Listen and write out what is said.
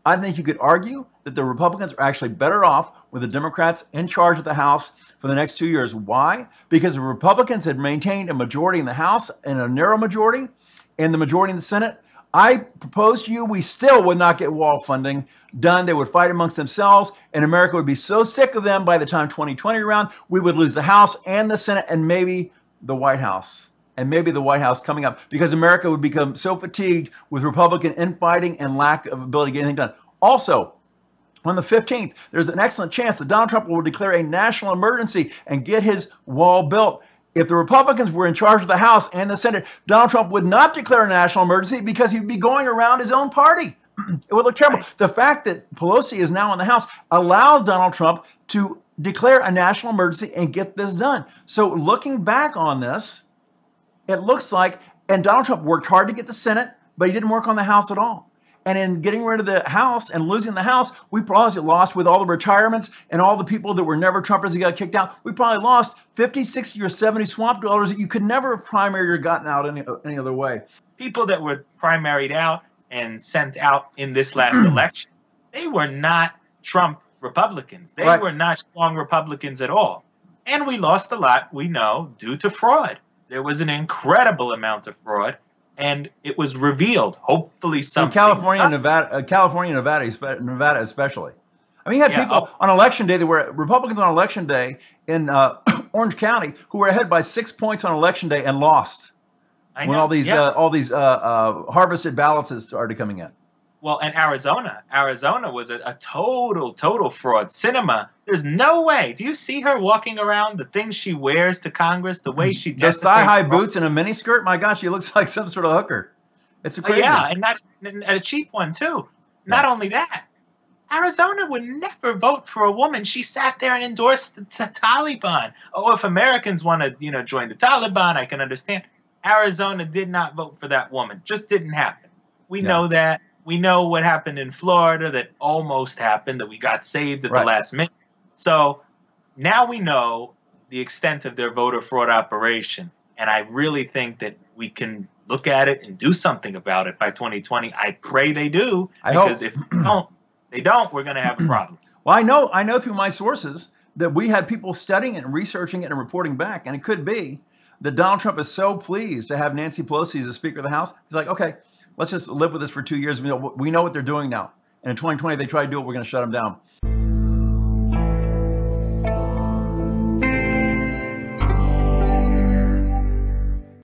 I think you could argue that the Republicans are actually better off with the Democrats in charge of the House for the next 2 years. Why? Because the Republicans had maintained a majority in the House and a narrow majority, and the majority in the Senate. I propose to you, we still would not get wall funding done. They would fight amongst themselves, and America would be so sick of them by the time 2020 around, we would lose the House and the Senate and maybe the White House. And maybe the White House coming up, because America would become so fatigued with Republican infighting and lack of ability to get anything done. Also, on the 15th, there's an excellent chance that Donald Trump will declare a national emergency and get his wall built. If the Republicans were in charge of the House and the Senate, Donald Trump would not declare a national emergency because he'd be going around his own party. It would look terrible. The fact that Pelosi is now in the House allows Donald Trump to declare a national emergency and get this done. So looking back on this, it looks like, and Donald Trump worked hard to get the Senate, but he didn't work on the House at all. And in getting rid of the House and losing the House, we probably lost, with all the retirements and all the people that were never Trumpers that got kicked out, we probably lost 50, 60, or 70 swamp dwellers that you could never have primaried or gotten out any other way. People that were primaried out and sent out in this last election, they were not Trump Republicans. They were not strong Republicans at all. And we lost a lot, we know, due to fraud. There was an incredible amount of fraud, and it was revealed. Hopefully, something. In California, Nevada especially. I mean, you had people on election day. There were Republicans on election day in Orange County who were ahead by 6 points on election day and lost when all these harvested ballots started coming in. Well, and Arizona was a total fraud. Sinema, there's no way. Do you see her walking around, the things she wears to Congress, the way she does thigh-high boots and a miniskirt? My gosh, she looks like some sort of hooker. It's a crazy. Yeah, and a cheap one too. Not only that, Arizona would never vote for a woman. She sat there and endorsed the Taliban. Oh, if Americans want to, join the Taliban, I can understand. Arizona did not vote for that woman. Just didn't happen. We know that. We know what happened in Florida that almost happened, that we got saved at the last minute. So now we know the extent of their voter fraud operation. And I really think that we can look at it and do something about it by 2020. I pray they do, because if they don't, we're going to have a problem. Well, I know through my sources that we had people studying it and researching it and reporting back. And it could be that Donald Trump is so pleased to have Nancy Pelosi as the Speaker of the House. He's like, okay, let's just live with this for 2 years. We know what they're doing now. And in 2020, they try to do it. We're going to shut them down.